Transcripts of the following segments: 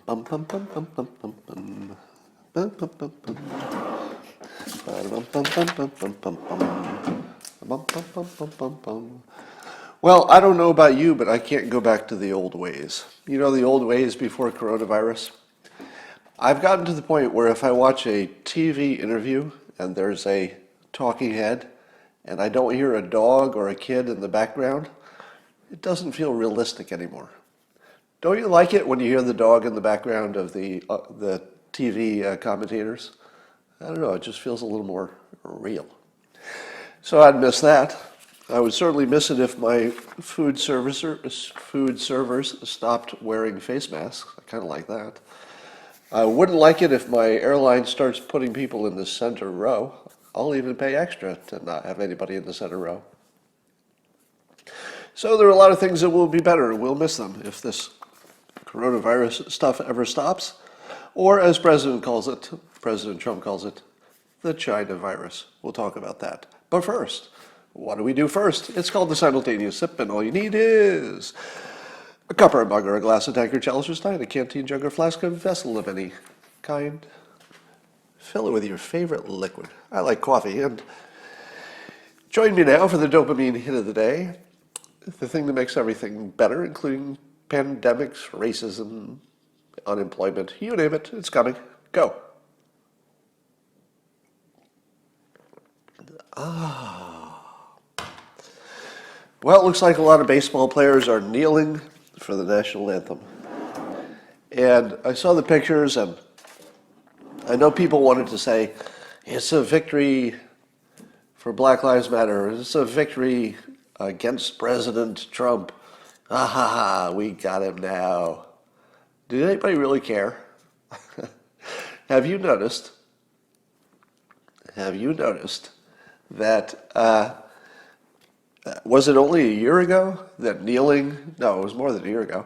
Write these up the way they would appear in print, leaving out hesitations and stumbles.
Bum, bum, bum, bum, bum, bum, bum. Bum, bum, bum, bum. Bum, bum, bum, bum, bum, bum, bum. Bum, bum, bum, bum, bum, bum. Well, I don't know about you, but I can't go back to the old ways. You know, the old ways before coronavirus? I've gotten to the point where if I watch a TV interview and there's a talking head and I don't hear a dog or a kid in the background, it doesn't feel realistic anymore. Don't you like it when you hear the dog in the background of the TV commentators? I don't know, it just feels a little more real. So I'd miss that. I would certainly miss it if my food servers stopped wearing face masks. I kind of like that. I wouldn't like it if my airline starts putting people in the center row. I'll even pay extra to not have anybody in the center row. So there are a lot of things that will be better. We'll miss them if this coronavirus stuff ever stops. Or as President Trump calls it, the China virus. We'll talk about that. But first, what do we do first? It's called the simultaneous sip, and all you need is a cup or a mug or a glass, a tankard, chalice or stein, a canteen, jug or flask, a vessel of any kind. Fill it with your favorite liquid. I like coffee, and join me now for the dopamine hit of the day. The thing that makes everything better, including pandemics, racism, unemployment, you name it, it's coming. Go. Well, it looks like a lot of baseball players are kneeling for the national anthem. And I saw the pictures, and I know people wanted to say, it's a victory for Black Lives Matter. It's a victory against President Trump. Ah ha ha, we got him now. Did anybody really care? Have you noticed that, was it only a year ago that kneeling, no, it was more than a year ago,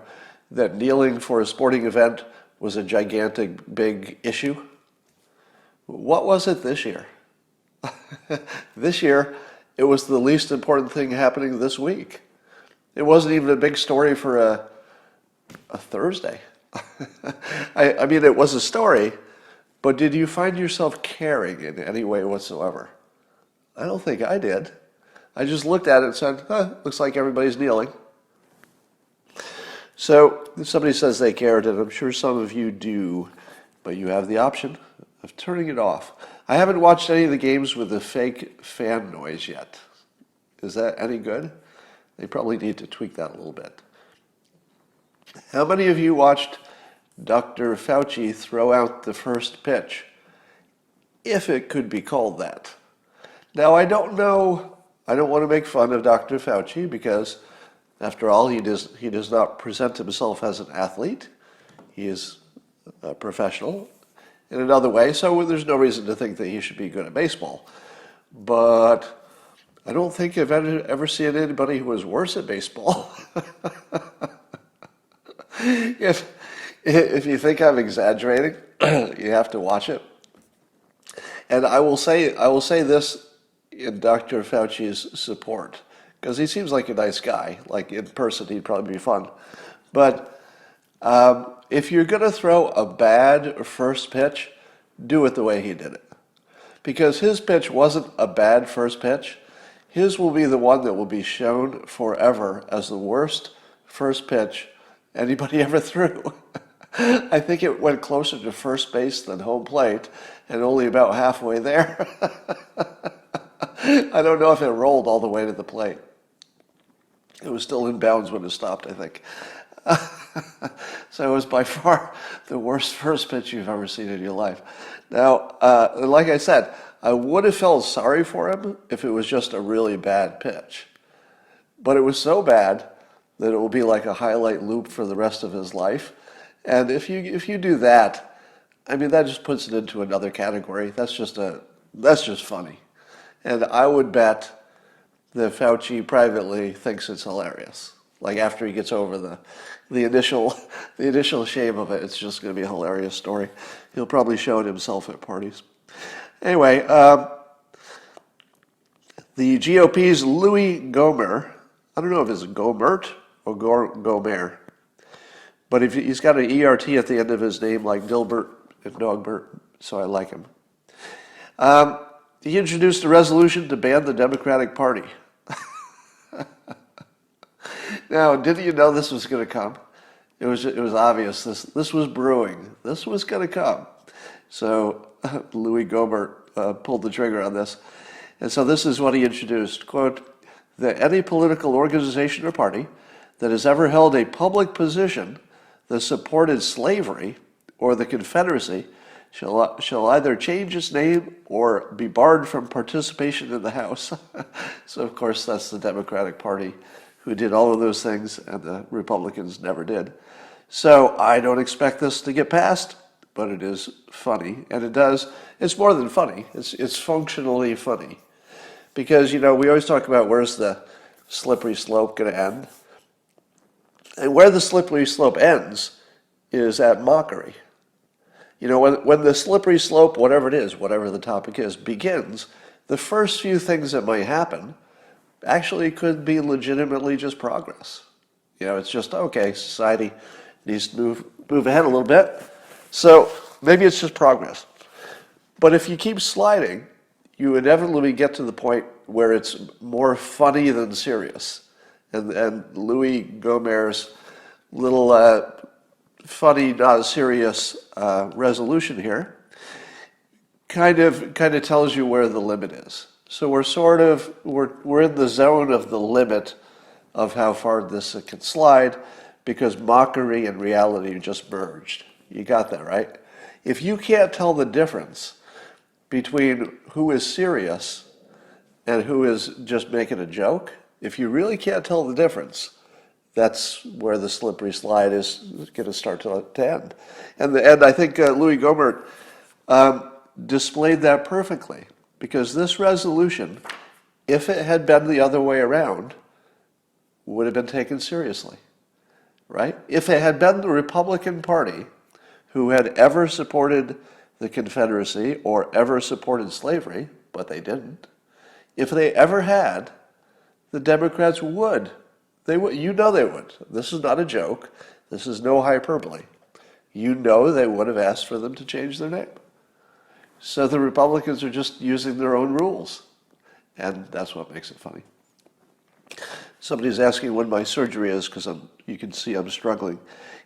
that kneeling for a sporting event was a gigantic, big issue? What was it this year? This year, it was the least important thing happening this week. It wasn't even a big story for a Thursday. I mean, it was a story, but did you find yourself caring in any way whatsoever? I don't think I did. I just looked at it and said, looks like everybody's kneeling. So if somebody says they cared, and I'm sure some of you do, but you have the option of turning it off. I haven't watched any of the games with the fake fan noise yet. Is that any good? They probably need to tweak that a little bit. How many of you watched Dr. Fauci throw out the first pitch, if it could be called that? Now, I don't know, I don't want to make fun of Dr. Fauci because, after all, he does not present himself as an athlete. He is a professional in another way, so there's no reason to think that he should be good at baseball. But I don't think I've ever seen anybody who was worse at baseball. If you think I'm exaggerating, you have to watch it. And I will say this in Dr. Fauci's support, because he seems like a nice guy. Like in person, he'd probably be fun. But if you're going to throw a bad first pitch, do it the way he did it. Because his pitch wasn't a bad first pitch. His will be the one that will be shown forever as the worst first pitch anybody ever threw. I think it went closer to first base than home plate, and only about halfway there. I don't know if it rolled all the way to the plate. It was still in bounds when it stopped, I think. So it was by far the worst first pitch you've ever seen in your life. Now, like I said, I would have felt sorry for him if it was just a really bad pitch. But it was so bad that it will be like a highlight loop for the rest of his life. And if you do that, I mean, that just puts it into another category. That's just funny. And I would bet that Fauci privately thinks it's hilarious. Like after he gets over the initial shame of it, it's just going to be a hilarious story. He'll probably show it himself at parties. Anyway, the GOP's Louie Gohmert, I don't know if it's Gohmert or Gohmert, But he's got an ERT at the end of his name, like Dilbert and Dogbert, so I like him. He introduced a resolution to ban the Democratic Party. Now, didn't you know this was going to come? It was obvious. This was brewing. This was going to come. So Louie Gohmert pulled the trigger on this. And so this is what he introduced. Quote, that any political organization or party that has ever held a public position that supported slavery or the Confederacy shall either change its name or be barred from participation in the House. So, of course, that's the Democratic Party who did all of those things, and the Republicans never did. So I don't expect this to get passed, but it is funny, and it does. It's more than funny. It's functionally funny. Because, we always talk about where's the slippery slope going to end. And where the slippery slope ends is at mockery. When the slippery slope, whatever it is, whatever the topic is, begins, the first few things that might happen actually could be legitimately just progress. It's just, okay, society needs to move ahead a little bit. So maybe it's just progress. But if you keep sliding, you inevitably get to the point where it's more funny than serious. And Louie Gohmert's little funny, not serious resolution here kind of tells you where the limit is. So we're in the zone of the limit of how far this can slide, because mockery and reality just merged. You got that, right? If you can't tell the difference between who is serious and who is just making a joke, if you really can't tell the difference, that's where the slippery slide is going to start to end. And I think Louie Gohmert displayed that perfectly, because this resolution, if it had been the other way around, would have been taken seriously, right? If it had been the Republican Party who had ever supported the Confederacy or ever supported slavery, but they didn't, if they ever had, the Democrats would. They would. They would. This is not a joke. This is no hyperbole. They would have asked for them to change their name. So the Republicans are just using their own rules. And that's what makes it funny. Somebody's asking when my surgery is, because you can see I'm struggling.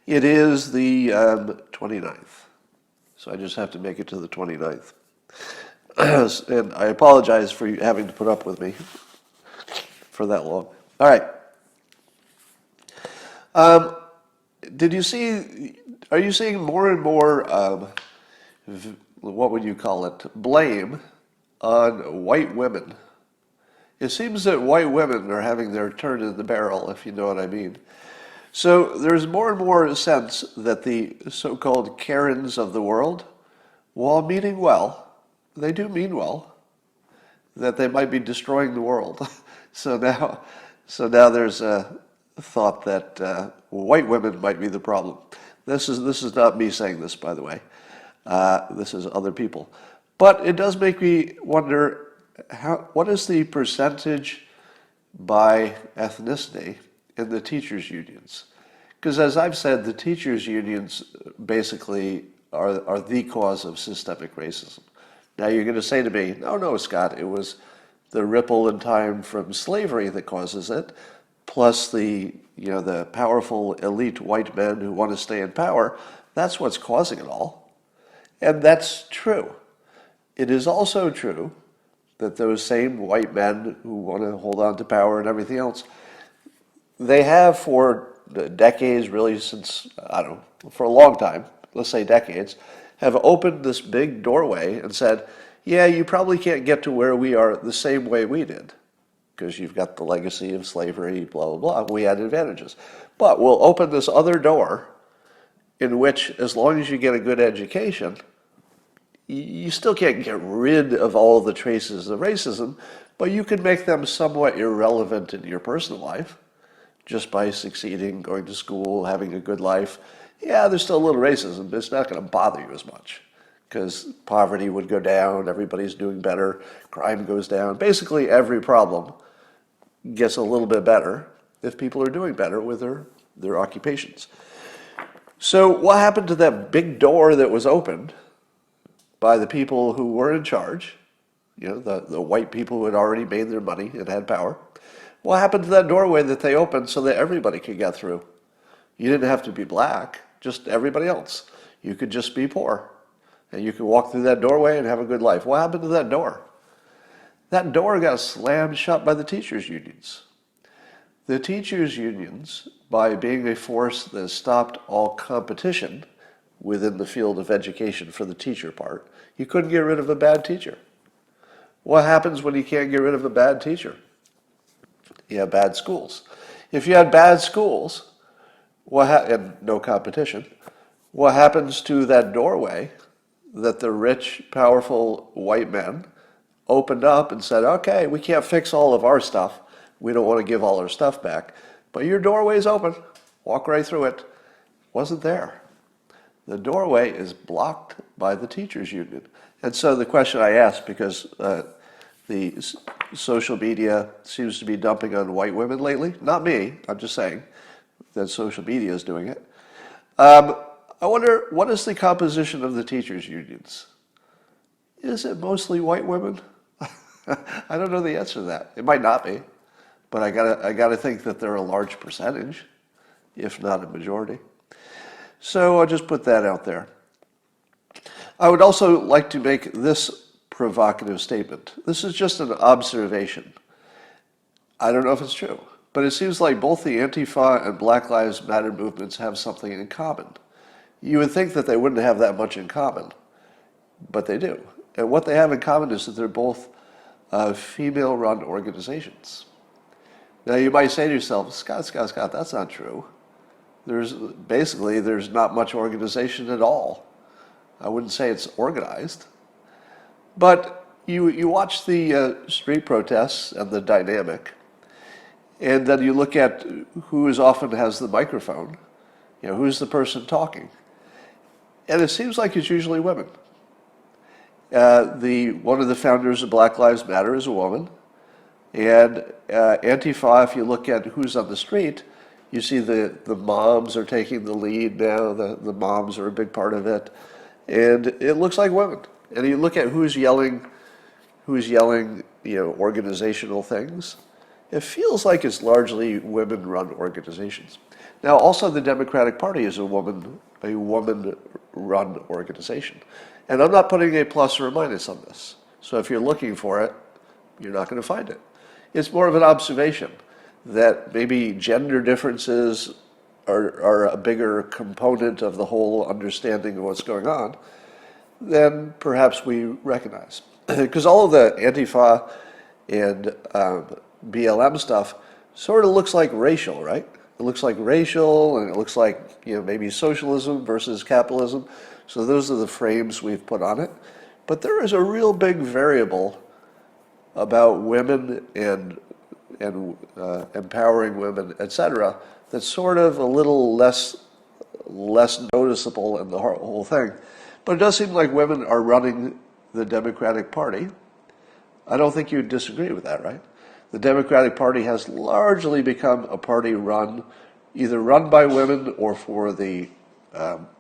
It is the 29th. So I just have to make it to the 29th. And I apologize for you having to put up with me for that long. All right. Are you seeing more and more, what would you call it, blame on white women? It seems that white women are having their turn in the barrel, if you know what I mean. So there's more and more sense that the so-called Karens of the world, while meaning well, they do mean well, that they might be destroying the world. So now there's a thought that white women might be the problem. This is not me saying this, by the way. This is other people. But it does make me wonder, what is the percentage by ethnicity in the teachers' unions? Because as I've said, the teachers' unions basically are the cause of systemic racism. Now you're going to say to me, no, Scott, it was the ripple in time from slavery that causes it, plus the powerful elite white men who want to stay in power. That's what's causing it all. And that's true. It is also true that those same white men who want to hold on to power and everything else, they have for decades, really since, for a long time, let's say decades, have opened this big doorway and said, yeah, you probably can't get to where we are the same way we did, because you've got the legacy of slavery, blah, blah, blah. We had advantages. But we'll open this other door in which, as long as you get a good education, you still can't get rid of all the traces of racism, but you can make them somewhat irrelevant in your personal life just by succeeding, going to school, having a good life. Yeah, there's still a little racism, but it's not going to bother you as much, because poverty would go down, everybody's doing better, crime goes down. Basically, every problem gets a little bit better if people are doing better with their occupations. So what happened to that big door that was opened by the people who were in charge? You know, the white people who had already made their money and had power. What happened to that doorway that they opened so that everybody could get through? You didn't have to be black, just everybody else. You could just be poor. And you could walk through that doorway and have a good life. What happened to that door? That door got slammed shut by the teachers' unions. The teachers' unions, by being a force that stopped all competition within the field of education for the teacher part, you couldn't get rid of a bad teacher. What happens when you can't get rid of a bad teacher? You have bad schools. If you had bad schools, and no competition, what happens to that doorway that the rich, powerful white men opened up and said, okay, we can't fix all of our stuff. We don't want to give all our stuff back. But your doorway's open. Walk right through it. Wasn't there. The doorway is blocked by the teachers' union. And so the question I asked, because the social media seems to be dumping on white women lately, not me, I'm just saying that social media is doing it. I wonder, what is the composition of the teachers' unions? Is it mostly white women? I don't know the answer to that. It might not be, but I gotta think that they're a large percentage, if not a majority. So I'll just put that out there. I would also like to make this provocative statement. This is just an observation. I don't know if it's true, but it seems like both the Antifa and Black Lives Matter movements have something in common. You would think that they wouldn't have that much in common, but they do. And what they have in common is that they're both female-run organizations. Now you might say to yourself, Scott, that's not true. There's not much organization at all. I wouldn't say it's organized. But you watch the street protests and the dynamic, and then you look at who often has the microphone, you know, who's the person talking. And it seems like it's usually women. One of the founders of Black Lives Matter is a woman. And Antifa, if you look at who's on the street, you see the moms are taking the lead now. The moms are a big part of it. And it looks like women. And you look at who's yelling, organizational things. It feels like it's largely women-run organizations. Now, also the Democratic Party is a woman-run organization. And I'm not putting a plus or a minus on this. So if you're looking for it, you're not going to find it. It's more of an observation that maybe gender differences are a bigger component of the whole understanding of what's going on than perhaps we recognize. Because all of the Antifa and BLM stuff sort of looks like racial, right? It looks like racial, and it looks like maybe socialism versus capitalism. So those are the frames we've put on it. But there is a real big variable about women and empowering women, etc., that's sort of a little less noticeable in the whole thing. But it does seem like women are running the Democratic Party. I don't think you'd disagree with that, right? The Democratic Party has largely become a party either run by women or for the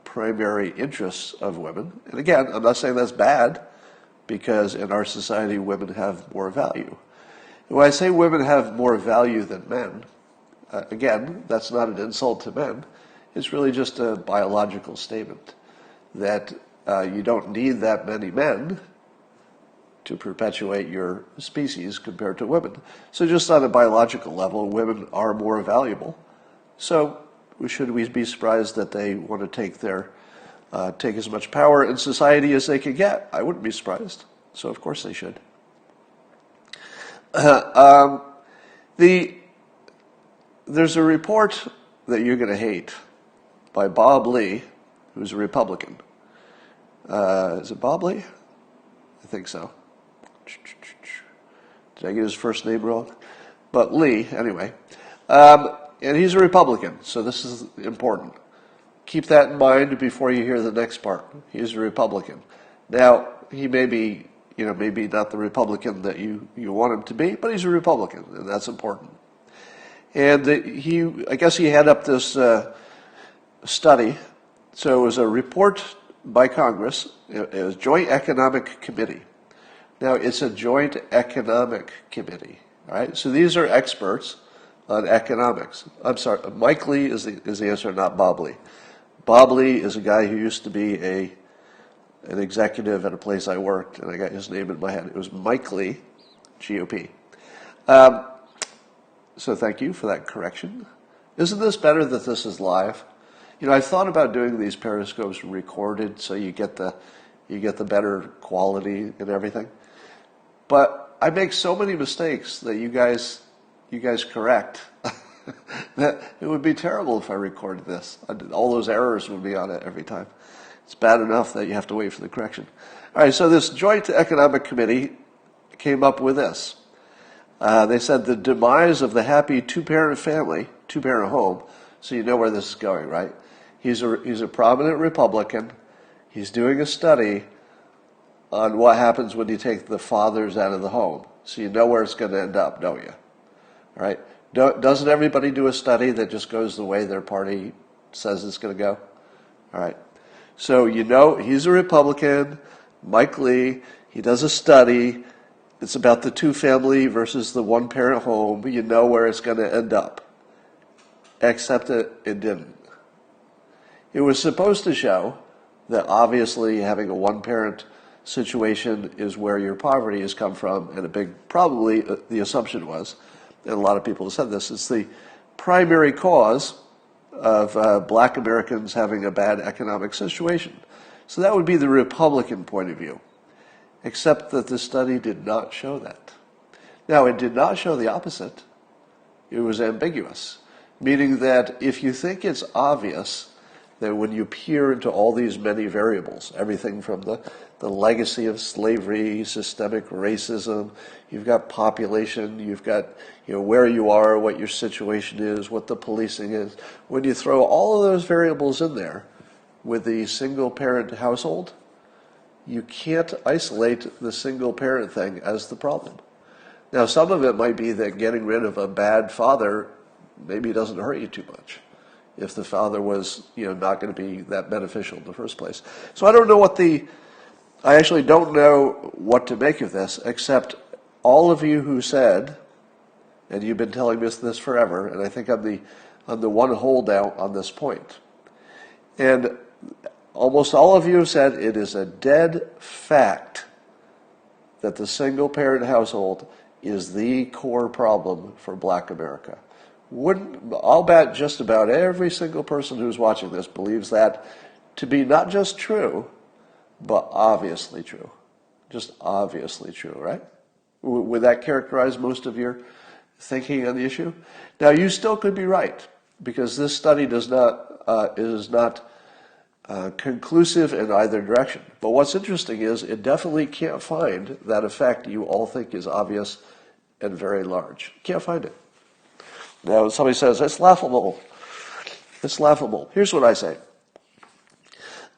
primary interests of women. And again, I'm not saying that's bad, because in our society, women have more value. And when I say women have more value than men, again, that's not an insult to men. It's really just a biological statement that you don't need that many men to perpetuate your species compared to women. So just on a biological level, women are more valuable. So should we be surprised that they want to take as much power in society as they can get? I wouldn't be surprised. So of course they should. There's a report that you're going to hate by Bob Lee, who's a Republican. Is it Bob Lee? I think so. Did I get his first name wrong? But Lee, anyway. And he's a Republican, so this is important. Keep that in mind before you hear the next part. He's a Republican. Now, he may be, maybe not the Republican that you want him to be, but he's a Republican, and that's important. And I guess he had up this study So it was a report by Congress. It was Joint Economic Committee. Now, it's a Joint Economic Committee, all right? So these are experts on economics. I'm sorry, Mike Lee is the answer, not Bob Lee. Bob Lee is a guy who used to be an executive at a place I worked, and I got his name in my head. It was Mike Lee, GOP. So thank you for that correction. Isn't this better that this is live? You know, I thought about doing these periscopes recorded so you get the better quality and everything. But I make so many mistakes that you guys correct that it would be terrible if I recorded this. All those errors would be on it every time. It's bad enough that you have to wait for the correction. All right, so this Joint Economic Committee came up with this. They said the demise of the happy two-parent family, two-parent home, so you know where this is going, right? He's a prominent Republican. He's doing a study on what happens when you take the fathers out of the home. So you know where it's going to end up, don't you? All right? Doesn't everybody do a study that just goes the way their party says it's going to go? All right. So you know he's a Republican, Mike Lee. He does a study. It's about the two-family versus the one-parent home. You know where it's going to end up. Except it didn't. It was supposed to show that obviously having a one-parent situation is where your poverty has come from, and probably the assumption was, and a lot of people have said this, it's the primary cause of black Americans having a bad economic situation. So that would be the Republican point of view, except that the study did not show that. Now, it did not show the opposite. It was ambiguous, meaning that if you think it's obvious that when you peer into all these many variables, everything from the legacy of slavery, systemic racism, you've got population, you've got where you are, what your situation is, what the policing is. When you throw all of those variables in there with the single-parent household, you can't isolate the single-parent thing as the problem. Now, some of it might be that getting rid of a bad father maybe doesn't hurt you too much, if the father was, not going to be that beneficial in the first place. So I actually don't know what to make of this, except all of you who said, and you've been telling me this forever, and I think I'm the one holdout on this point. And almost all of you have said it is a dead fact that the single-parent household is the core problem for black America. I'll bet just about every single person who's watching this believes that to be not just true, but obviously true. Just obviously true, right? Would that characterize most of your thinking on the issue? Now, you still could be right, because this study is not conclusive in either direction. But what's interesting is it definitely can't find that effect you all think is obvious and very large. Can't find it. Now, somebody says, it's laughable. It's laughable. Here's what I say.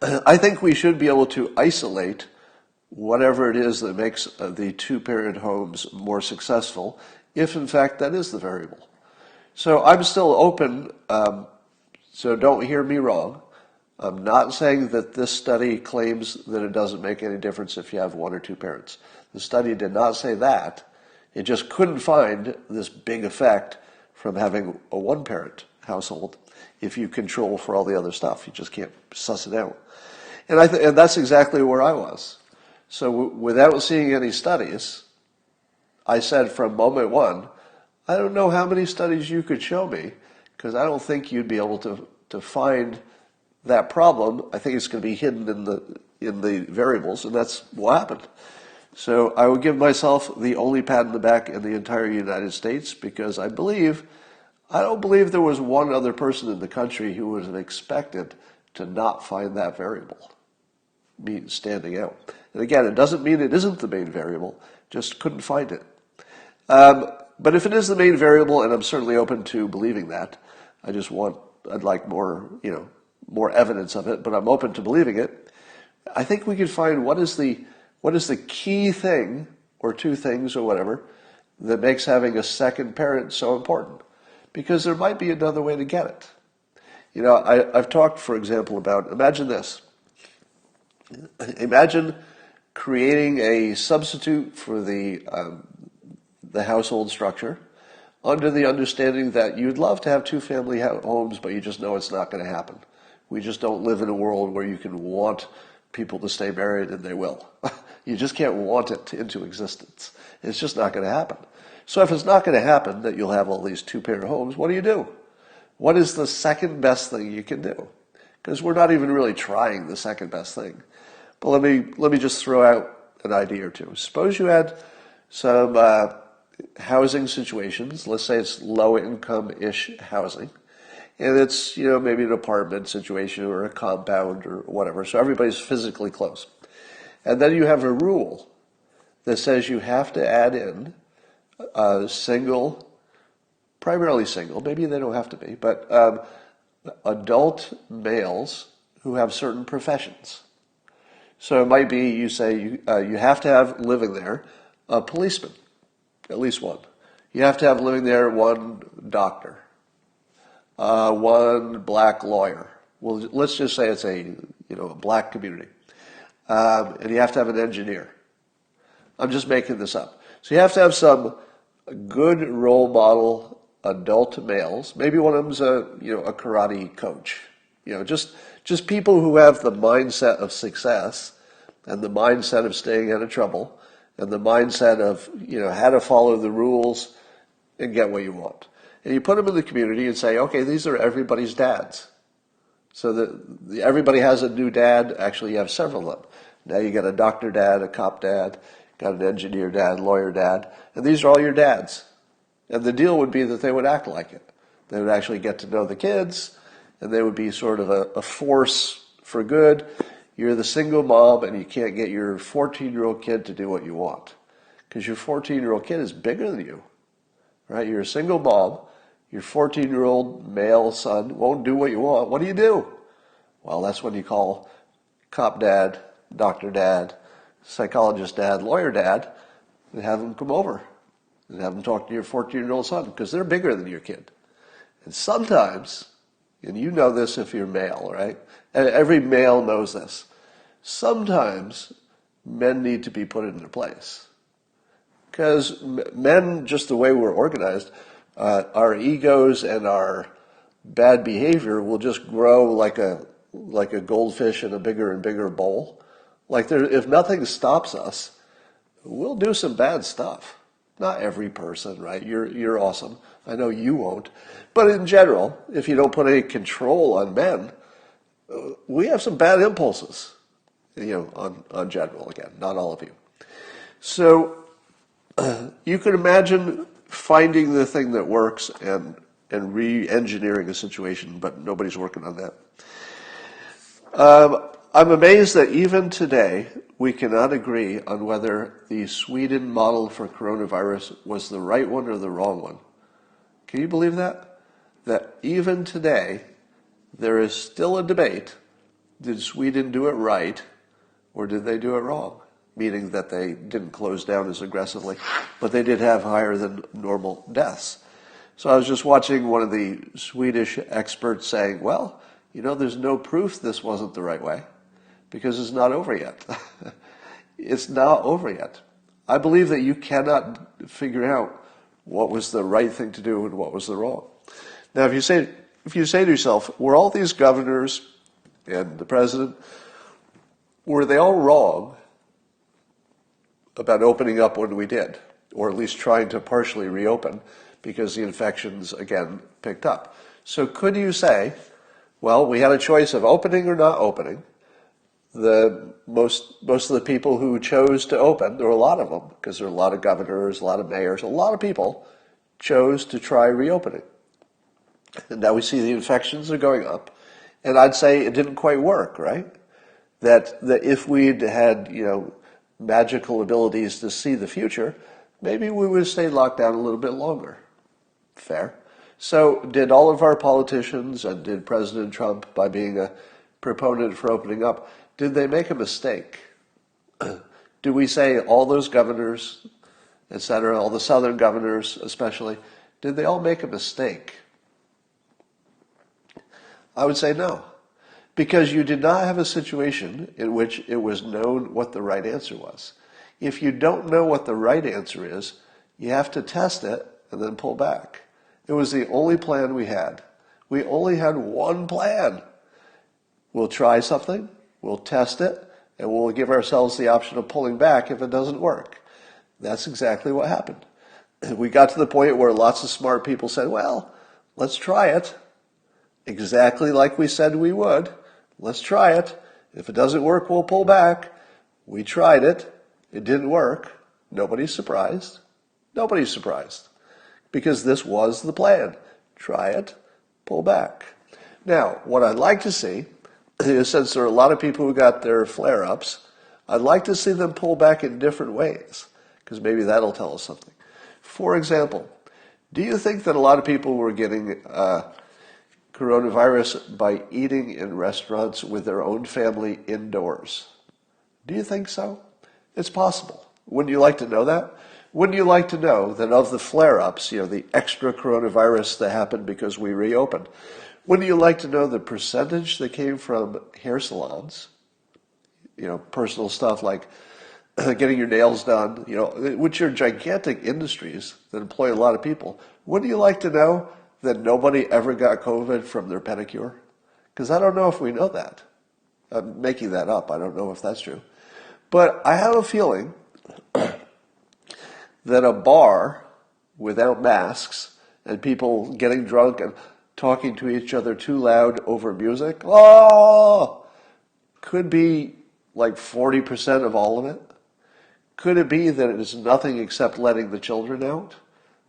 I think we should be able to isolate whatever it is that makes the two-parent homes more successful, if in fact that is the variable. So I'm still open, so don't hear me wrong. I'm not saying that this study claims that it doesn't make any difference if you have one or two parents. The study did not say that. It just couldn't find this big effect from having a one-parent household if you control for all the other stuff. You just can't suss it out. And that's exactly where I was. So without seeing any studies, I said from moment one, I don't know how many studies you could show me, because I don't think you'd be able to find that problem. I think it's going to be hidden in the variables, and that's what happened. So I would give myself the only pat in the back in the entire United States, because I don't believe there was one other person in the country who would have expected to not find that variable standing out. And again, it doesn't mean it isn't the main variable, just couldn't find it. But if it is the main variable, and I'm certainly open to believing that, I'd like more evidence of it, but I'm open to believing it. I think we could find what is the key thing, or two things, or whatever, that makes having a second parent so important. Because there might be another way to get it. You know, I've talked, for example, about, imagine this. Imagine creating a substitute for the household structure under the understanding that you'd love to have two-family homes, but you just know it's not going to happen. We just don't live in a world where you can want people to stay married and they will. You just can't want it into existence. It's just not going to happen. So if it's not going to happen that you'll have all these two-parent homes, what do? What is the second best thing you can do? Because we're not even really trying the second best thing. But let me just throw out an idea or two. Suppose you had some housing situations. Let's say it's low-income-ish housing. And it's, you know, maybe an apartment situation or a compound or whatever. So everybody's physically close. And then you have a rule that says you have to add in primarily single, maybe they don't have to be, but adult males who have certain professions. So it might be, you say, you have to have living there a policeman, at least one. You have to have living there one doctor, one black lawyer. Well, let's just say it's a black community. And you have to have an engineer. I'm just making this up. So you have to have some good role model adult males. Maybe one of them's a karate coach. Just people who have the mindset of success and the mindset of staying out of trouble and the mindset of, how to follow the rules and get what you want. And you put them in the community and say, okay, these are everybody's dads. So that everybody has a new dad. Actually, you have several of them. Now you got a doctor dad, a cop dad, got an engineer dad, lawyer dad, and these are all your dads. And the deal would be that they would act like it. They would actually get to know the kids, and they would be sort of a force for good. You're the single mom, and you can't get your 14-year-old kid to do what you want. Because your 14-year-old kid is bigger than you, right? You're a single mom. Your 14-year-old male son won't do what you want. What do? Well, that's when you call cop dad, doctor dad, psychologist dad, lawyer dad, and have them come over and have them talk to your 14-year-old son because they're bigger than your kid. And sometimes, and you know this if you're male, right? And every male knows this. Sometimes men need to be put in their place. Because men, just the way we're organized, our egos and our bad behavior will just grow like a goldfish in a bigger and bigger bowl. If nothing stops us, we'll do some bad stuff. Not every person, right? You're awesome. I know you won't. But in general, if you don't put any control on men, we have some bad impulses, on general, again, not all of you. So you could imagine finding the thing that works and re-engineering a situation, but nobody's working on that. I'm amazed that even today we cannot agree on whether the Sweden model for coronavirus was the right one or the wrong one. Can you believe that? That even today there is still a debate. Did Sweden do it right or did they do it wrong? Meaning that they didn't close down as aggressively, but they did have higher than normal deaths. So I was just watching one of the Swedish experts saying, well, there's no proof this wasn't the right way because it's not over yet. It's not over yet. I believe that you cannot figure out what was the right thing to do and what was the wrong. Now, if you say to yourself, were all these governors and the president, were they all wrong about opening up when we did, or at least trying to partially reopen because the infections, again, picked up? So could you say, well, we had a choice of opening or not opening. Most of the people who chose to open, there were a lot of them, because there are a lot of governors, a lot of mayors, a lot of people chose to try reopening. And now we see the infections are going up. And I'd say it didn't quite work, right? That if we'd had, magical abilities to see the future, maybe we would have stayed locked down a little bit longer. Fair. So did all of our politicians and did President Trump, by being a proponent for opening up, did they make a mistake? Do we say all those governors, et cetera, all the southern governors especially, did they all make a mistake? I would say no. Because you did not have a situation in which it was known what the right answer was. If you don't know what the right answer is, you have to test it and then pull back. It was the only plan we had. We only had one plan. We'll try something, we'll test it, and we'll give ourselves the option of pulling back if it doesn't work. That's exactly what happened. We got to the point where lots of smart people said, well, let's try it. Exactly like we said we would. Let's try it. If it doesn't work, we'll pull back. We tried it. It didn't work. Nobody's surprised. Nobody's surprised. Because this was the plan. Try it, pull back. Now, what I'd like to see is, since there are a lot of people who got their flare-ups, I'd like to see them pull back in different ways, because maybe that'll tell us something. For example, do you think that a lot of people were getting coronavirus by eating in restaurants with their own family indoors? Do you think so? It's possible. Wouldn't you like to know that? Wouldn't you like to know that of the flare-ups, the extra coronavirus that happened because we reopened, wouldn't you like to know the percentage that came from hair salons, personal stuff like getting your nails done, which are gigantic industries that employ a lot of people? Wouldn't you like to know that nobody ever got COVID from their pedicure? Because I don't know if we know that. I'm making that up. I don't know if that's true. But I have a feeling that a bar without masks and people getting drunk and talking to each other too loud over music, could be like 40% of all of it. Could it be that it is nothing except letting the children out?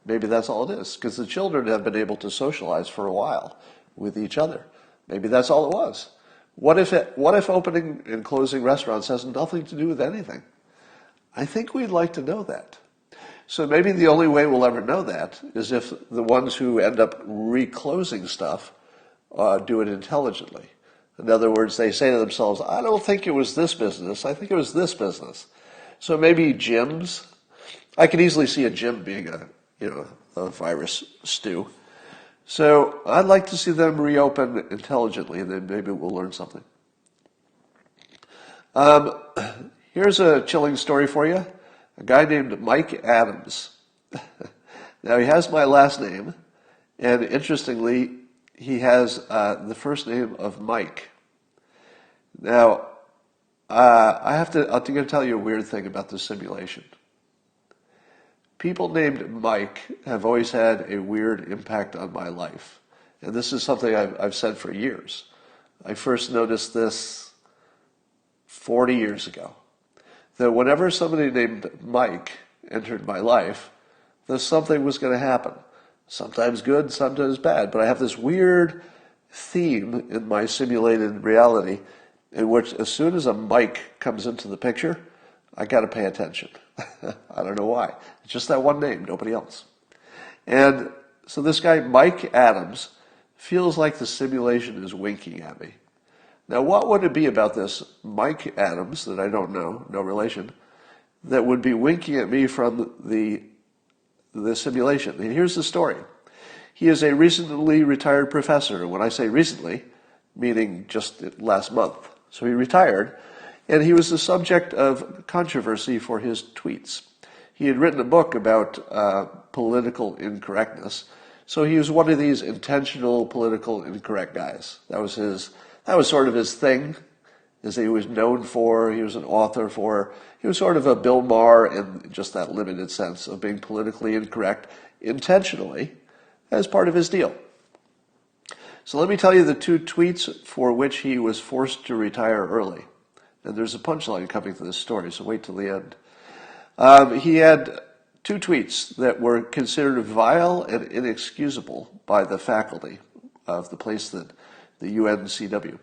Maybe that's all it is, because the children have been able to socialize for a while with each other. Maybe that's all it was. What if opening and closing restaurants has nothing to do with anything? I think we'd like to know that. So maybe the only way we'll ever know that is if the ones who end up reclosing stuff do it intelligently. In other words, they say to themselves, I don't think it was this business, I think it was this business. So maybe gyms. I could easily see a gym being a virus stew. So I'd like to see them reopen intelligently, and then maybe we'll learn something. Here's a chilling story for you. A guy named Mike Adams. Now, he has my last name, and interestingly, he has the first name of Mike. Now, I'm going to tell you a weird thing about this simulation. People named Mike have always had a weird impact on my life. And this is something I've said for years. I first noticed this 40 years ago. That whenever somebody named Mike entered my life, that something was going to happen. Sometimes good, sometimes bad. But I have this weird theme in my simulated reality in which as soon as a Mike comes into the picture, I got to pay attention. I don't know why. It's just that one name, nobody else. And so this guy, Mike Adams, feels like the simulation is winking at me. Now, what would it be about this Mike Adams, that I don't know, no relation, that would be winking at me from the simulation? And here's the story. He is a recently retired professor. And when I say recently, meaning just last month. So he retired, and he was the subject of controversy for his tweets. He had written a book about political incorrectness. So he was one of these intentional political incorrect guys. That was sort of his thing, is that he was known for, he was an author for. He was sort of a Bill Maher in just that limited sense of being politically incorrect intentionally as part of his deal. So let me tell you the two tweets for which he was forced to retire early. And there's a punchline coming to this story, so wait till the end. He had two tweets that were considered vile and inexcusable by the faculty of the place that the UNCW.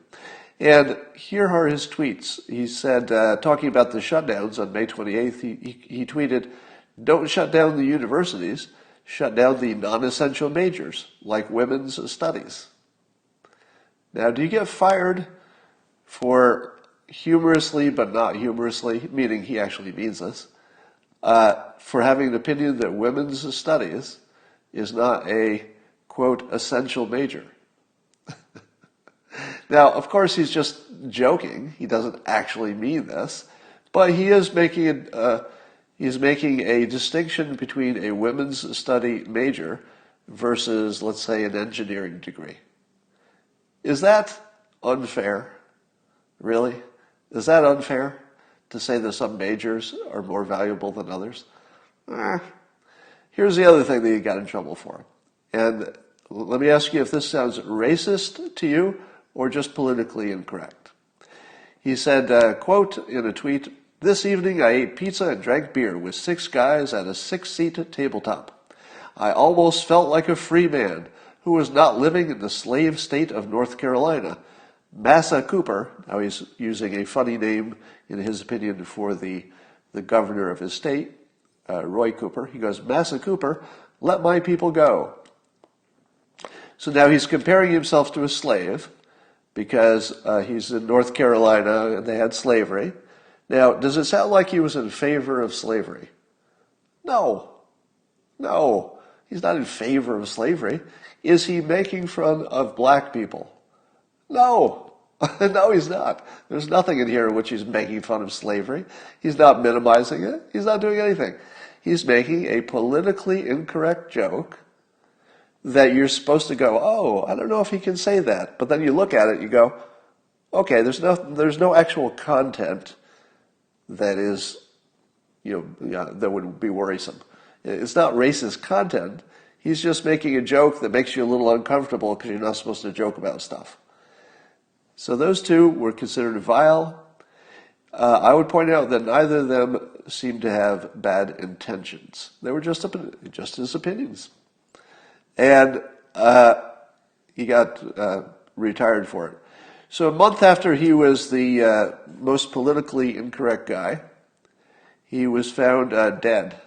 And here are his tweets. He said, talking about the shutdowns on May 28th, he tweeted, "Don't shut down the universities, shut down the non-essential majors, like women's studies." Now, do you get fired for humorously but not humorously, meaning he actually means this, for having an opinion that women's studies is not a, quote, essential major? Now, of course, he's just joking. He doesn't actually mean this, but he is making he's making a distinction between a women's study major versus, let's say, an engineering degree. Is that unfair? Really? Is that unfair to say that some majors are more valuable than others? Here's the other thing that he got in trouble for. And let me ask you if this sounds racist to you or just politically incorrect. He said, quote, in a tweet, "This evening I ate pizza and drank beer with 6 guys at a 6-seat tabletop. I almost felt like a free man who was not living in the slave state of North Carolina. Massa Cooper," now he's using a funny name in his opinion for the governor of his state, Roy Cooper. He goes, "Massa Cooper, let my people go." So now he's comparing himself to a slave because he's in North Carolina and they had slavery. Now, does it sound like he was in favor of slavery? No. No, he's not in favor of slavery. Is he making fun of black people? No. No, he's not. There's nothing in here in which he's making fun of slavery. He's not minimizing it. He's not doing anything. He's making a politically incorrect joke that you're supposed to go, oh, I don't know if he can say that. But then you look at it, you go, okay, there's no actual content that is, that would be worrisome. It's not racist content. He's just making a joke that makes you a little uncomfortable because you're not supposed to joke about stuff. So those two were considered vile. I would point out that neither of them seemed to have bad intentions. They were just his opinions. And he got retired for it. So a month after he was the most politically incorrect guy, he was found dead.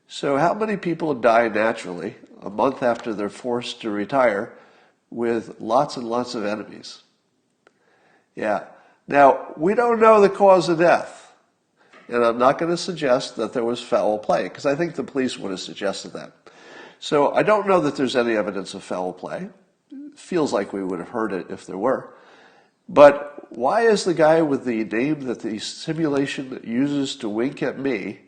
So how many people die naturally a month after they're forced to retire with lots and lots of enemies? Yeah. Now, we don't know the cause of death. And I'm not going to suggest that there was foul play, because I think the police would have suggested that. So I don't know that there's any evidence of foul play. It feels like we would have heard it if there were. But why is the guy with the name that the simulation uses to wink at me,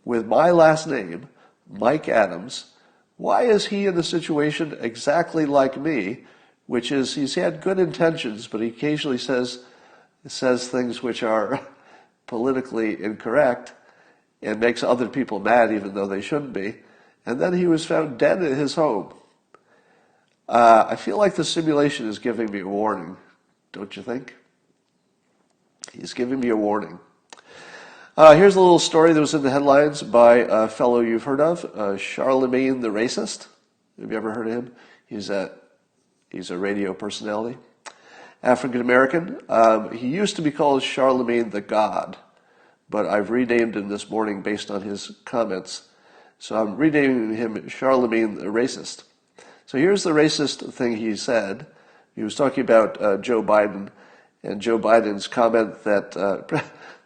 with my last name, Mike Adams, why is he in a situation exactly like me, which is he's had good intentions, but he occasionally says things which are politically incorrect and makes other people mad even though they shouldn't be. And then he was found dead at his home. I feel like the simulation is giving me a warning, don't you think? He's giving me a warning. Here's a little story that was in the headlines by a fellow you've heard of, Charlamagne the Racist. Have you ever heard of him? He's a radio personality. African American. He used to be called Charlamagne Tha God, but I've renamed him this morning based on his comments. So I'm renaming him Charlamagne the Racist. So here's the racist thing he said. He was talking about Joe Biden and Joe Biden's comment that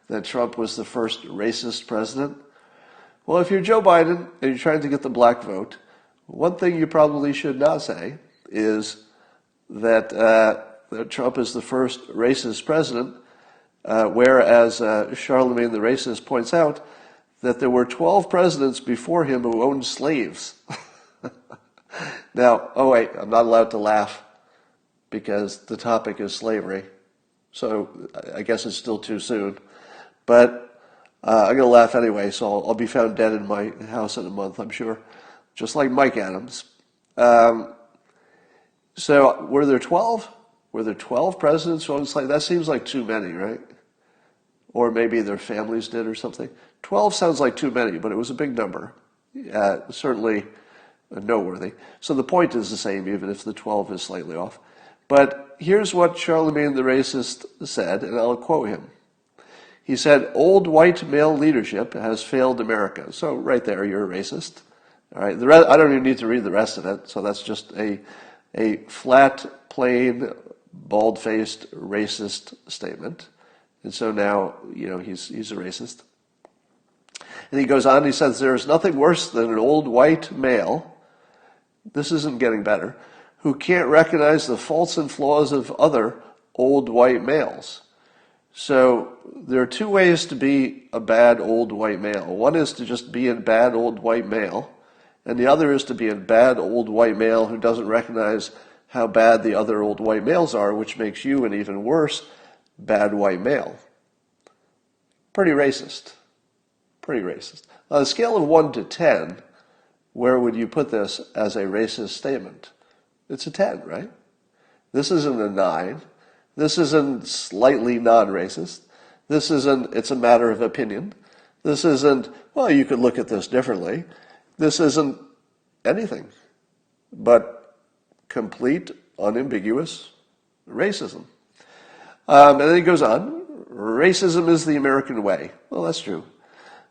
that Trump was the first racist president. Well, if you're Joe Biden and you're trying to get the black vote, one thing you probably should not say is that Trump is the first racist president, whereas Charlamagne the Racist points out that there were 12 presidents before him who owned slaves. Now, oh wait, I'm not allowed to laugh because the topic is slavery. So I guess it's still too soon. But I'm going to laugh anyway, so I'll be found dead in my house in a month, I'm sure. Just like Mike Adams. So were there 12? Were there 12 presidents who owned slaves? That seems like too many, right? Or maybe their families did or something. 12 sounds like too many, but it was a big number. Certainly noteworthy. So the point is the same, even if the 12 is slightly off. But here's what Charlamagne the Racist said, and I'll quote him. He said, "Old white male leadership has failed America." So right there, you're a racist. All right, I don't even need to read the rest of it. So that's just a flat, plain, bald-faced racist statement. And so now, he's a racist. And he goes on, he says, "There is nothing worse than an old white male," this isn't getting better, who can't recognize the faults and flaws of other old white males. So there are two ways to be a bad old white male. One is to just be a bad old white male, and the other is to be a bad old white male who doesn't recognize how bad the other old white males are, which makes you an even worse bad white male. Pretty racist. Pretty racist. On a scale of 1 to 10, where would you put this as a racist statement? It's a 10, right? This isn't a 9. This isn't slightly non-racist. This isn't, it's a matter of opinion. This isn't, well, you could look at this differently. This isn't anything but complete, unambiguous racism. And then he goes on, racism is the American way. Well, that's true.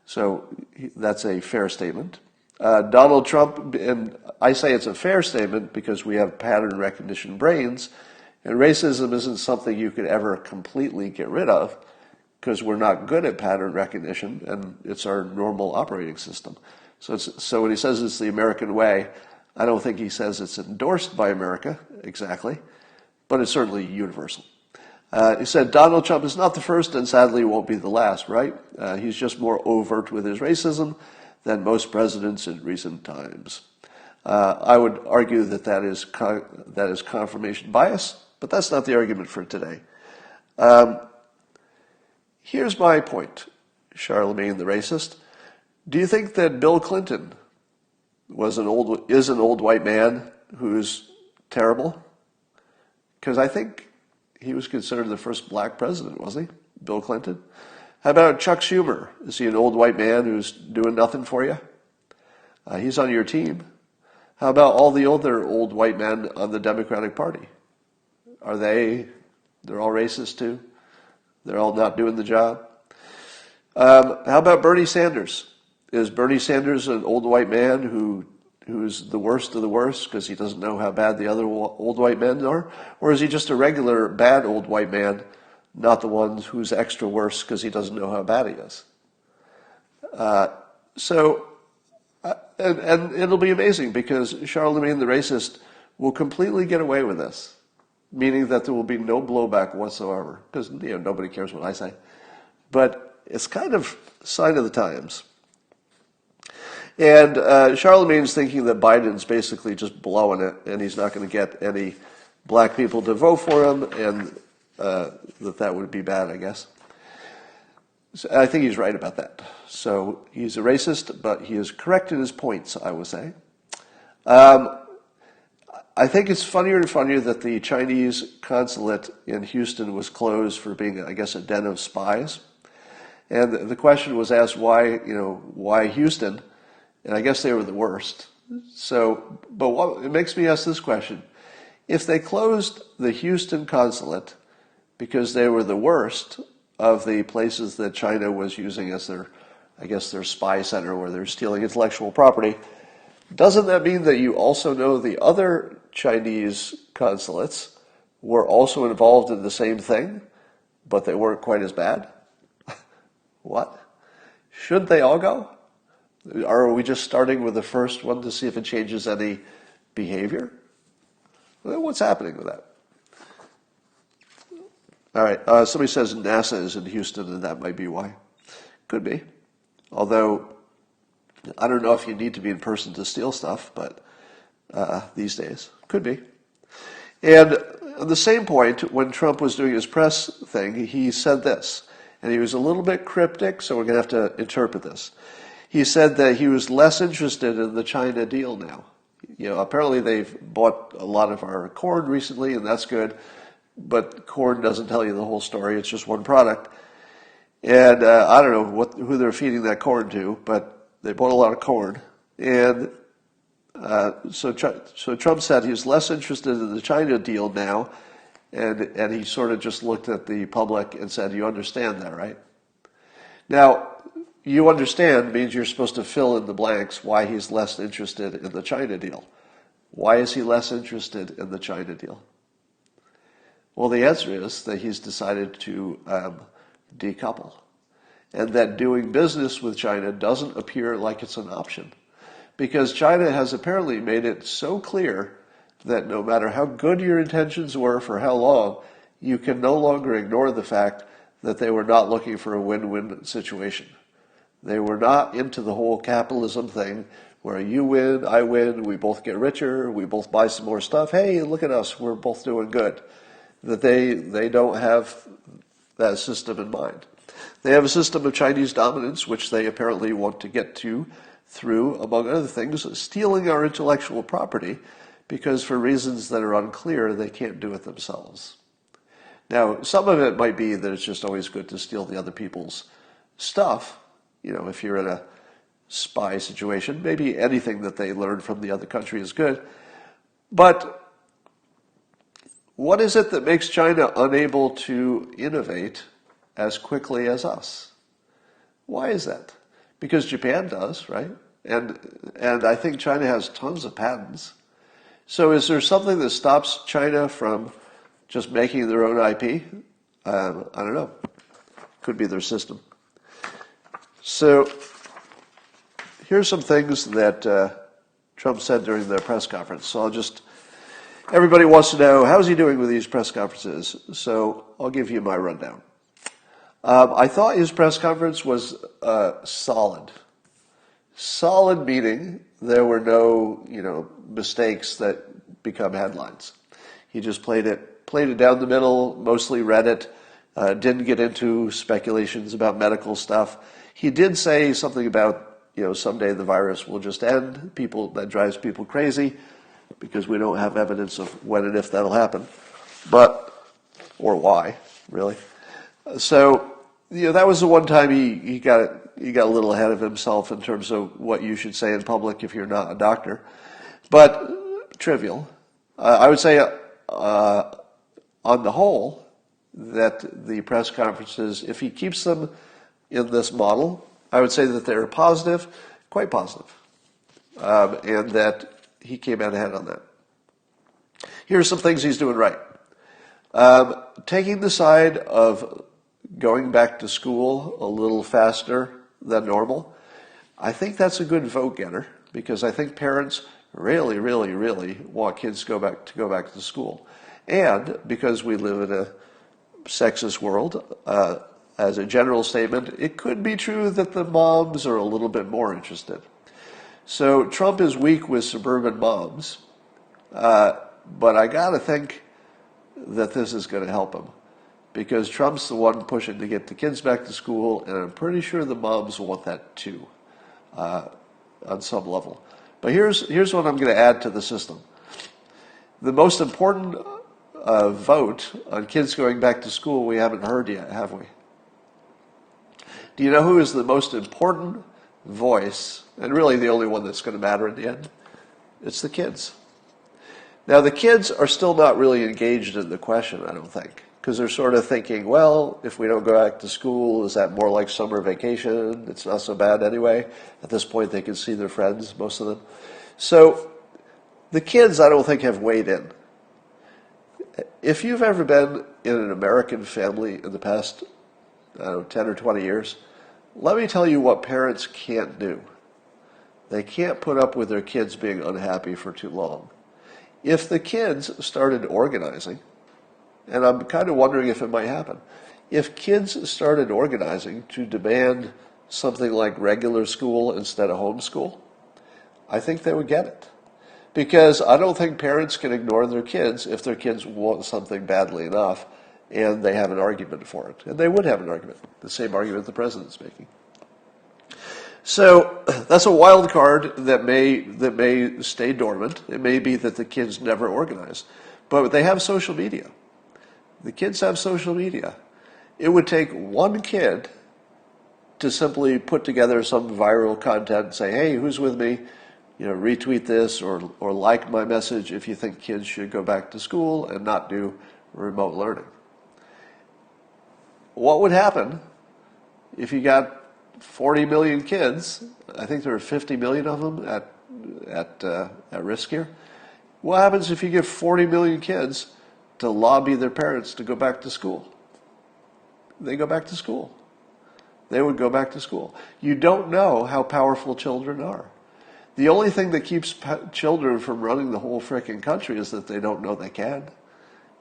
So that's a fair statement. Donald Trump, and I say it's a fair statement because we have pattern recognition brains, and racism isn't something you could ever completely get rid of because we're not good at pattern recognition, and it's our normal operating system. So when he says it's the American way, I don't think he says it's endorsed by America exactly, but it's certainly universal. He said Donald Trump is not the first and sadly won't be the last, right? He's just more overt with his racism than most presidents in recent times. I would argue that is confirmation bias, but that's not the argument for today. Here's my point, Charlamagne the racist. Do you think that Bill Clinton is an old white man who's terrible? Because I think he was considered the first black president, wasn't he? Bill Clinton. How about Chuck Schumer? Is he an old white man who's doing nothing for you? He's on your team. How about all the other old white men on the Democratic Party? They're all racist too? They're all not doing the job? How about Bernie Sanders? Is Bernie Sanders an old white man who's the worst of the worst because he doesn't know how bad the other old white men are? Or is he just a regular bad old white man, not the one who's extra worse because he doesn't know how bad he is? And it'll be amazing because Charlamagne the racist will completely get away with this, meaning that there will be no blowback whatsoever because nobody cares what I say. But it's kind of a sign of the times. And Charlamagne's thinking that Biden's basically just blowing it and he's not going to get any black people to vote for him and that would be bad, I guess. So I think he's right about that. So he's a racist, but he is correct in his points, I would say. I think it's funnier and funnier that the Chinese consulate in Houston was closed for being, I guess, a den of spies. And the question was asked why Houston? And I guess they were the worst. But it makes me ask this question. If they closed the Houston consulate because they were the worst of the places that China was using as their spy center where they're stealing intellectual property, doesn't that mean that you also know the other Chinese consulates were also involved in the same thing, but they weren't quite as bad? What? Shouldn't they all go? Or are we just starting with the first one to see if it changes any behavior? Well, what's happening with that? All right, somebody says NASA is in Houston, and that might be why. Could be. Although, I don't know if you need to be in person to steal stuff, but these days, could be. And on the same point, when Trump was doing his press thing, he said this, and he was a little bit cryptic, so we're going to have to interpret this. He said that he was less interested in the China deal now. Apparently they've bought a lot of our corn recently, and that's good. But corn doesn't tell you the whole story. It's just one product. And I don't know who they're feeding that corn to, but they bought a lot of corn. And so Trump said he's less interested in the China deal now, and he sort of just looked at the public and said, you understand that, right? Now, you understand means you're supposed to fill in the blanks why he's less interested in the China deal. Why is he less interested in the China deal? Well, the answer is that he's decided to decouple, and that doing business with China doesn't appear like it's an option, because China has apparently made it so clear that no matter how good your intentions were for how long, you can no longer ignore the fact that they were not looking for a win-win situation. They were not into the whole capitalism thing where you win, I win, we both get richer, we both buy some more stuff. Hey, look at us, we're both doing good. That they don't have that system in mind. They have a system of Chinese dominance, which they apparently want to get to through, among other things, stealing our intellectual property, because for reasons that are unclear, they can't do it themselves. Now, some of it might be that it's just always good to steal the other people's stuff. You know, if you're in a spy situation, maybe anything that they learn from the other country is good. But what is it that makes China unable to innovate as quickly as us? Why is that? Because Japan does, right? And I think China has tons of patents. So is there something that stops China from just making their own IP? I don't know. Could be their system. So here's some things that Trump said during the press conference. So everybody wants to know, how's he doing with these press conferences? So I'll give you my rundown. I thought his press conference was solid. Solid meaning there were no, mistakes that become headlines. He just played it down the middle, mostly read it, didn't get into speculations about medical stuff. He did say something about, someday the virus will just end. That drives people crazy because we don't have evidence of when and if that'll happen, or why, really. So, that was the one time he got a little ahead of himself in terms of what you should say in public if you're not a doctor. But trivial. I would say, on the whole, that the press conferences, if he keeps them in this model, I would say that they're positive, quite positive, and that he came out ahead on that. Here's some things he's doing right. Taking the side of going back to school a little faster than normal, I think that's a good vote getter, because I think parents really, really, really want kids to go back to school. And because we live in a sexist world, as a general statement, it could be true that the moms are a little bit more interested. So Trump is weak with suburban moms, but I gotta think that this is going to help him, because Trump's the one pushing to get the kids back to school, and I'm pretty sure the moms want that too, on some level. But here's what I'm going to add to the system. The most important vote on kids going back to school we haven't heard yet, have we? Do you know who is the most important voice, and really the only one that's going to matter in the end? It's the kids. Now, the kids are still not really engaged in the question, I don't think, because they're sort of thinking, well, if we don't go back to school, is that more like summer vacation? It's not so bad anyway. At this point, they can see their friends, most of them. So the kids, I don't think, have weighed in. If you've ever been in an American family in the past, 10 or 20 years, let me tell you what parents can't do. They can't put up with their kids being unhappy for too long. If the kids started organizing, and I'm kind of wondering if it might happen, if kids started organizing to demand something like regular school instead of homeschool, I think they would get it. Because I don't think parents can ignore their kids if their kids want something badly enough and they have an argument for it. And they would have an argument, the same argument the president's making. So that's a wild card that may stay dormant. It may be that the kids never organize. But they have social media. The kids have social media. It would take one kid to simply put together some viral content and say, hey, who's with me? Retweet this or like my message if you think kids should go back to school and not do remote learning. What would happen if you got 40 million kids? I think there are 50 million of them at risk here. What happens if you give 40 million kids to lobby their parents to go back to school? They go back to school. They would go back to school. You don't know how powerful children are. The only thing that keeps children from running the whole frickin' country is that they don't know they can.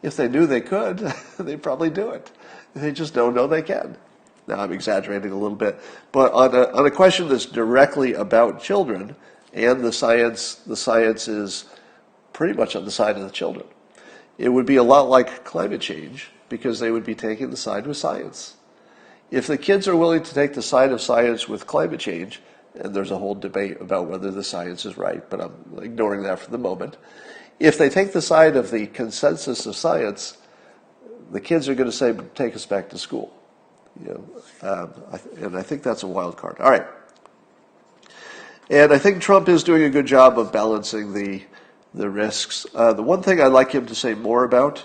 If they knew they could, they'd probably do it. They just don't know they can. Now, I'm exaggerating a little bit, but on a question that's directly about children, and the science is pretty much on the side of the children. It would be a lot like climate change, because they would be taking the side with science. If the kids are willing to take the side of science with climate change, and there's a whole debate about whether the science is right, but I'm ignoring that for the moment. If they take the side of the consensus of science, the kids are going to say, take us back to school. And I think that's a wild card. All right. And I think Trump is doing a good job of balancing the risks. The one thing I'd like him to say more about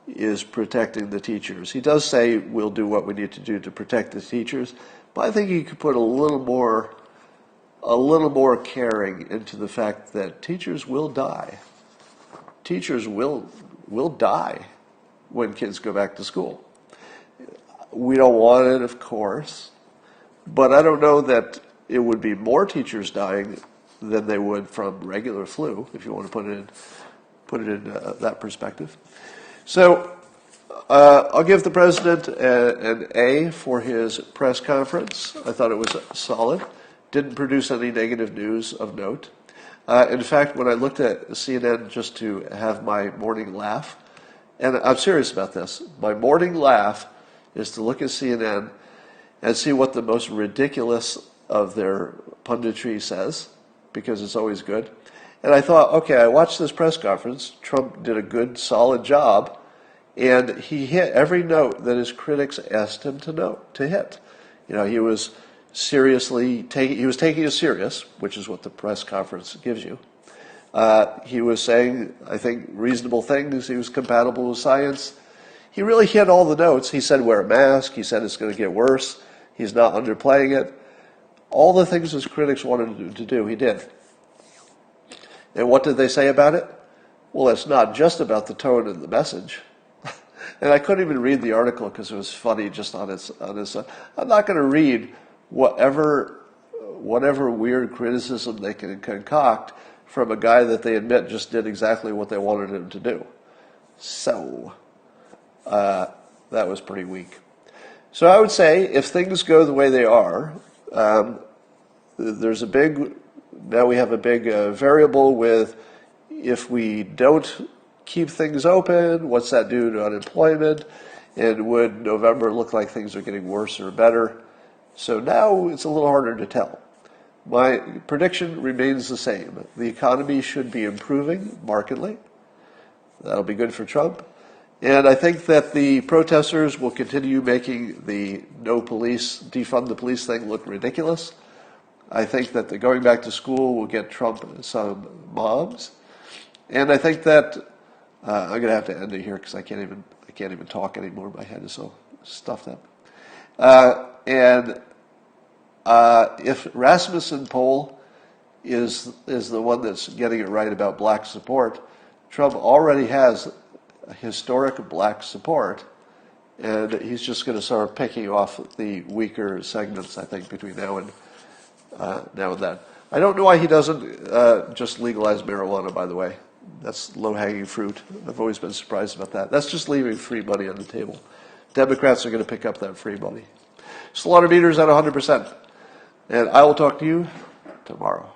is protecting the teachers. He does say we'll do what we need to do to protect the teachers, but I think he could put a little more caring into the fact that teachers will die. Teachers will die when kids go back to school. We don't want it, of course, but I don't know that it would be more teachers dying than they would from regular flu, if you want to put it in that perspective. So I'll give the president an A for his press conference. I thought it was solid. Didn't produce any negative news of note. In fact, when I looked at CNN just to have my morning laugh, and I'm serious about this, my morning laugh is to look at CNN and see what the most ridiculous of their punditry says, because it's always good. And I thought, okay, I watched this press conference. Trump did a good, solid job, and he hit every note that his critics asked him to hit. He was he was taking it serious, which is what the press conference gives you. He was saying, I think, reasonable things. He was compatible with science. He really hit all the notes. He said wear a mask. He said it's going to get worse. He's not underplaying it. All the things his critics wanted him to do, he did. And what did they say about it? Well, it's not just about the tone and the message. And I couldn't even read the article because it was funny just on its. I'm not going to read whatever weird criticism they can concoct from a guy that they admit just did exactly what they wanted him to do. So that was pretty weak. So I would say if things go the way they are, now we have a big variable with if we don't keep things open, what's that do to unemployment? And would November look like things are getting worse or better? So now it's a little harder to tell. My prediction remains the same. The economy should be improving markedly. That'll be good for Trump. And I think that the protesters will continue making the no police, defund the police thing look ridiculous. I think that the going back to school will get Trump some mobs. And I think that I'm going to have to end it here because I can't even talk anymore. My head is so stuffed up. And if Rasmussen poll is the one that's getting it right about black support, Trump already has historic black support, and he's just going to start picking off the weaker segments, I think, between now and then. I don't know why he doesn't just legalize marijuana, by the way. That's low-hanging fruit. I've always been surprised about that. That's just leaving free money on the table. Democrats are going to pick up that free money. Slaughter meters at 100%. And I will talk to you tomorrow.